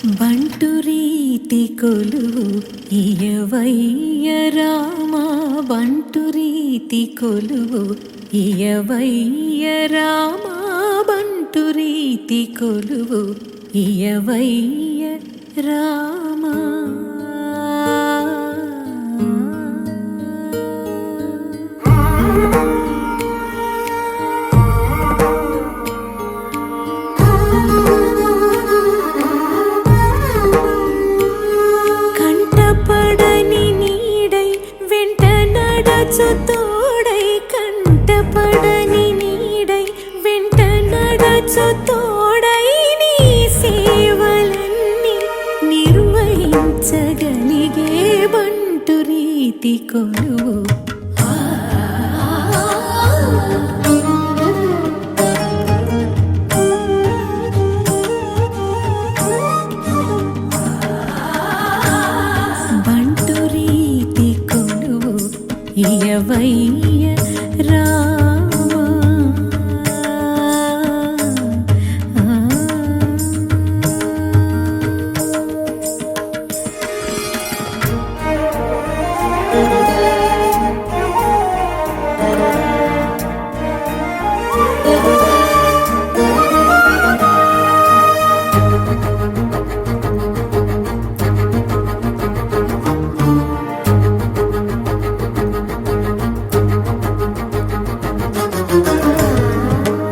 బంటు రీతి కొలువు ఇయవయ్య రామా, బంటు రీతి కొలువు ఇయవయ్య రామా, బంటు రీతి కొలువు ఇయవయ్య రామా. తోడై కంటపడని నీడై వెంట నడచు తోడై నీ సేవలన్నీ నిర్వహించగలిగే బంటు రీతి కొలువు. బంటు రీతి కొలువు ఇయవయ్య రామా.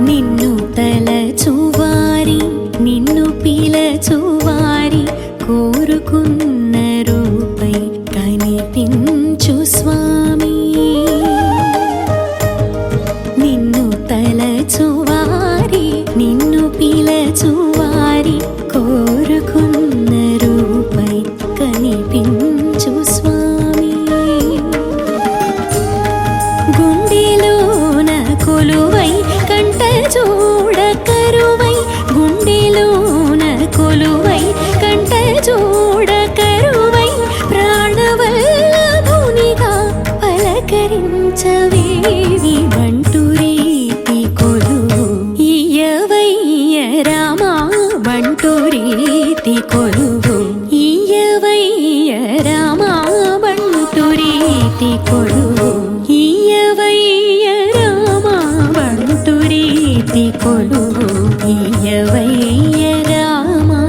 నిన్ను తలచువారి నిన్ను పిలచువారి కోరుకున్న రూపై కనిపించు స్వామి. నిన్ను తలచువారి నిన్ను పిలచువారి కోరుకున్న రూపై కనిపించు స్వామి. గుండెలోన కొలువై కంట చూడ కరువై, గుండెలోన కొలువై కంట చూడ కరువై, ప్రాణవల్లభునిగా పలకరించవేవి బంటు రీతి కొలువు ఇయవయ్య రామా, బంటు రీతి కొలువు ఇయవయ్య రామా, బంటు రీతి కొలువు ఇయవయ్య రామా, బంటు రీతి కొలువు ఇయవయ్య రామా.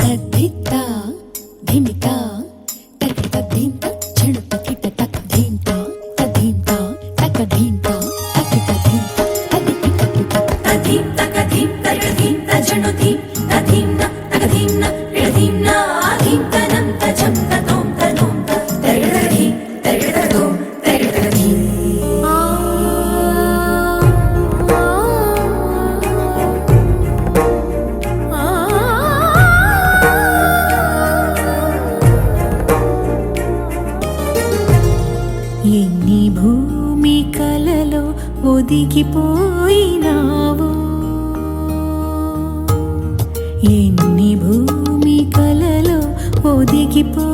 తద్దిత్త ధిమిత తకిట ధింత చెడు తకిట తక ధింత తధింత తక ధింత తకిట ధింత తదికిట తధిం తక ధిం తక ధింత చెడు ధిం తధింన తక ధింన విడధింన ధిం తనం తజం తతోం తనోం తగడధి తగడధోం తగడధి. ఎన్ని భూమికలలో ఒదిగిపోయినావు, ఎన్ని భూమికలలో ఒదిగిపో